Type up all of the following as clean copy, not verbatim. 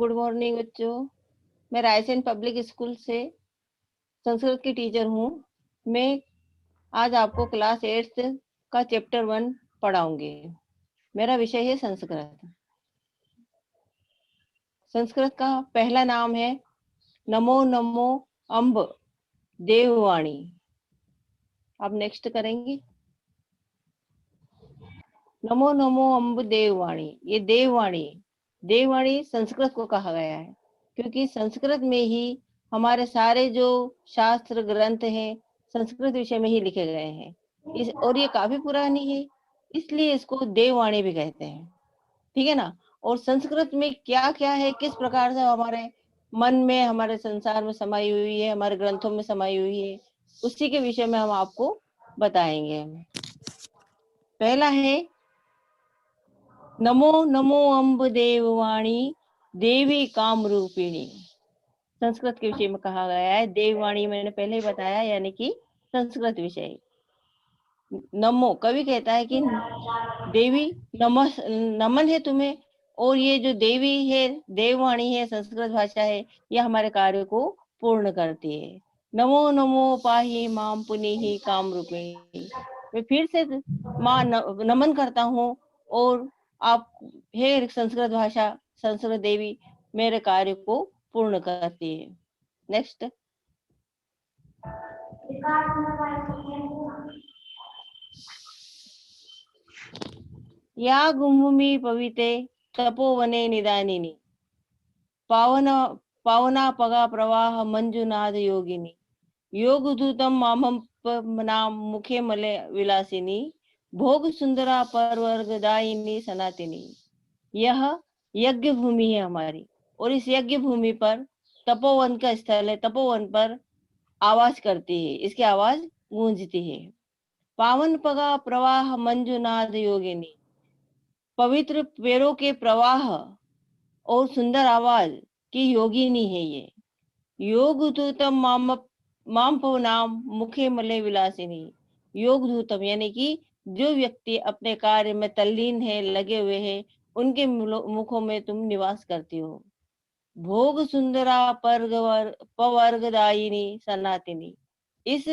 Good morning बच्चों। मैं Raisen public school से संस्कृत की टीचर हूँ। मैं आज आपको क्लास 8 का चैप्टर 1 पढ़ाऊंगी। मेरा विषय है संस्कृत। संस्कृत का पहला नाम है नमो नमो अम्ब देववाणी। अब नेक्स्ट करेंगे। नमो नमो अम्ब देववाणी। ये देववाणी संस्कृत को कहा गया है, क्योंकि संस्कृत में ही हमारे सारे जो शास्त्र ग्रंथ हैं संस्कृत विषय में ही लिखे गए हैं। और ये काफी पुरानी है, इसलिए इसको देववाणी भी कहते हैं। ठीक है ना। और संस्कृत में क्या क्या है, किस प्रकार से हमारे मन में, हमारे संसार में समाई हुई है, हमारे ग्रंथों में समाई हुई है, उसी के विषय में हम आपको बताएंगे। पहला है नमो नमो अम्ब देववाणी देवी काम रूपिणी। संस्कृत के विषय में कहा गया है। देववाणी मैंने पहले ही बताया, यानी कि संस्कृत विषय। नमो, कवि कहता है कि देवी नमन है तुम्हें। और ये जो देवी है, देववाणी है, संस्कृत भाषा है, ये हमारे कार्य को पूर्ण करती है। नमो नमो पाहि माम पुनीहि काम रूपिणी। मैं फिर से माँ नमन करता हूँ, और आप हे संस्कृत भाषा, संस्कृत देवी, मेरे कार्य को पूर्ण करती है। नेक्स्ट। या गुम्भूमि पविते तपोवने निदानिनी पावन पावना पगा प्रवाह मंजुनाद योगिनी योगदूतम मामम नाम मुखे मले विलासिनी भोग सुंदरा परवर्गदायिनी सनातिनी। यह यज्ञ भूमि है हमारी, और इस यज्ञ भूमि पर तपोवन का स्थल है। तपोवन पर आवाज करती है, इसकी आवाज गूंजती है। पावन पगा प्रवाह मंजुनाद योगिनी, पवित्र पैरों के प्रवाह और सुंदर आवाज की योगिनी है ये। योग दूतम मामपो नाम मुखे मले विलासिनी। योग दूतम यानी कि जो व्यक्ति अपने कार्य में तल्लीन है, लगे हुए हैं, उनके मुखों में तुम निवास करती हो। भोग सुंदरा पवर्गदायिनी सनातिनी। इस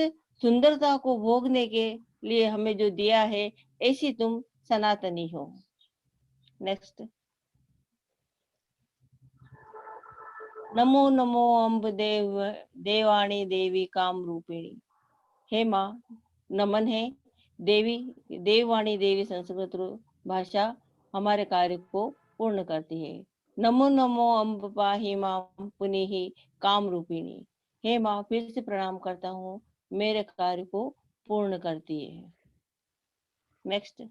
सुंदरता को भोगने के लिए हमें जो दिया है, ऐसी तुम सनातनी हो। नेक्स्ट। नमो नमो अम्ब देवाणी देवी काम रूपिणी। हे माँ, नमन है। देवी, देववाणी देवी संस्कृत भाषा हमारे कार्य को पूर्ण करती है। नमो नमो अम्ब पाहि माम पुनीहि काम रूपिणी। हे माँ, फिर से प्रणाम करता हूँ, मेरे कार्य को पूर्ण करती है। नेक्स्ट।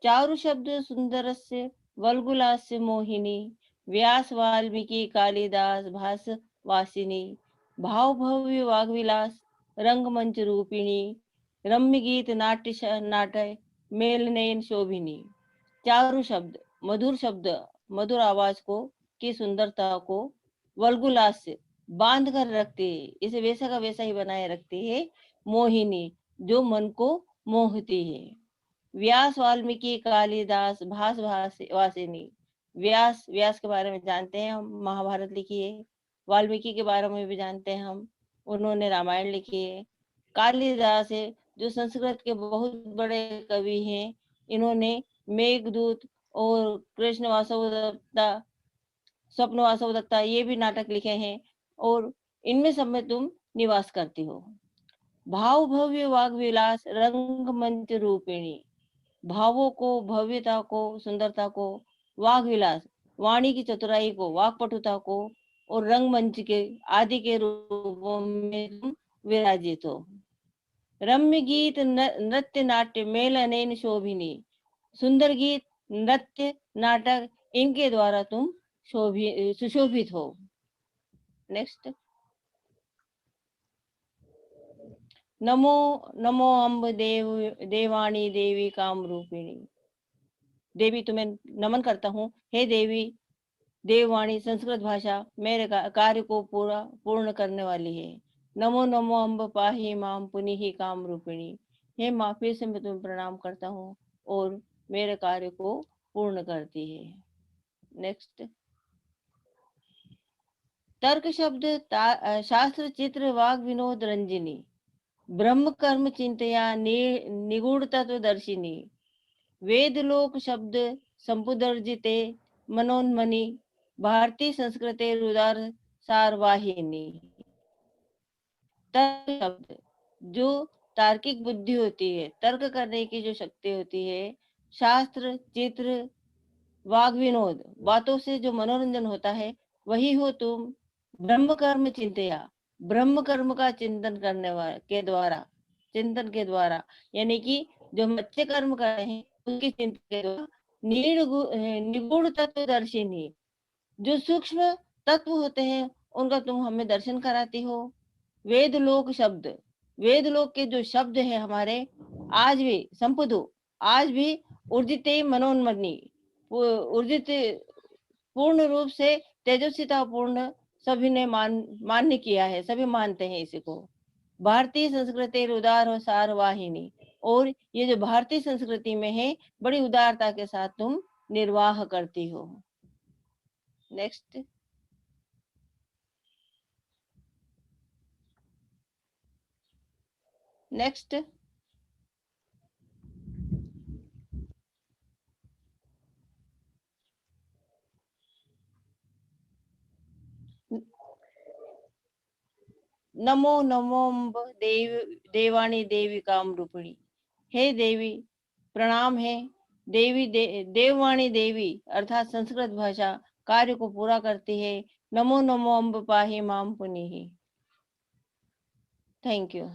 चारु शब्द सुंदरस्य वल्गुलास्य मोहिनी व्यास वाल्मीकि कालिदास भास वासिनी भाव भव्य वाग्विलास रंगमंच रूपिणी रम्य गीत नाट्य नाटय मेलनयन शोभिनी। चारु शब्द, मधुर शब्द, मधुर आवाज को, की सुंदरता को वल्गुलास से बांध कर रखती है, इसे वैसा का वैसा ही बनाए रखती है। मोहिनी, जो मन को मोहती है। व्यास वाल्मीकि कालिदास भास वासिनी। व्यास के बारे में जानते हैं हम, महाभारत लिखी है। वाल्मीकि के बारे में भी जानते हैं हम, उन्होंने रामायण लिखी है। कालिदास है, जो संस्कृत के बहुत बड़े कवि हैं। इन्होंने मेघदूत और कृष्ण वासव दत्ता, स्वप्न वासव दत्ता, ये भी नाटक लिखे हैं, और इनमें सब में तुम निवास करती हो। भाव भव्य वाग विलास रंगमंच रूपिणी। भावों को, भव्यता को, सुंदरता को, वाग विलास वाणी की चतुराई को, वाक्पटुता को, और रंगमंच के आदि के रूपों में तुम विराजित हो। रम्य गीत नृत्य नाट्य मेल अनैन शोभिनी। सुंदर गीत, नृत्य, नाटक, इनके द्वारा तुम सुशोभित हो। नेक्स्ट। नमो नमो अम्ब देवाणी देवी काम रूपिणी। देवी, तुम्हें नमन करता हूँ। हे देवी देववाणी, संस्कृत भाषा मेरे कार्य को पूर्ण करने वाली है। नमो नमो अम्ब पाहि माम पुनीहि काम रूपिणी। हे माँ, फिर से मैं तुम्हें प्रणाम करता हूँ, और मेरे कार्य को पूर्ण करती है। नेक्स्ट। तर्क शब्द शास्त्र चित्र वाग विनोद रंजिनी, ब्रह्म कर्म चिंतया निगूढ़ तत्वदर्शिनी, वेद लोक शब्द संपुदर्जिते मनोन्मनी, भारतीय संस्कृते रुदार सारवाहिनी। तर्क शब्द जो तार्किक बुद्धि होती है, तर्क करने की जो शक्ति होती है, शास्त्र चित्र वाग विनोद बातों से जो मनोरंजन होता है, वही हो तुम। ब्रह्म कर्म चिंतया, ब्रह्म कर्म का चिंतन करने वाले के द्वारा, चिंतन के द्वारा, यानी कि जो हम अच्छे कर्म कर रहे हैं उनकी चिंतन के द्वारा, निगूढ़ तत्वदर्शिनी, जो सूक्ष्म तत्व होते हैं उनका तुम हमें दर्शन कराती हो। वेद लोक शब्द, वेद लोक के जो शब्द है हमारे, आज भी संपदो, आज भी ऊर्जित मनोन्मनी, ऊर्जित पूर्ण रूप से तेजस्विता पूर्ण सभी ने मान्य किया है, सभी मानते हैं इसी को। भारतीय संस्कृति उदार और सारवाहिनी, और ये जो भारतीय संस्कृति में है, बड़ी उदारता के साथ तुम निर्वाह करती हो। नेक्स्ट। नेक्स्ट। नमो नमोम्ब देवाणी देवी काम रूपिणी, हे देवी प्रणाम है। देववाणी देवी अर्थात संस्कृत भाषा कार्य को पूरा करती है। नमो नमो अम्ब पाहि माम पुनीहि। Thank you.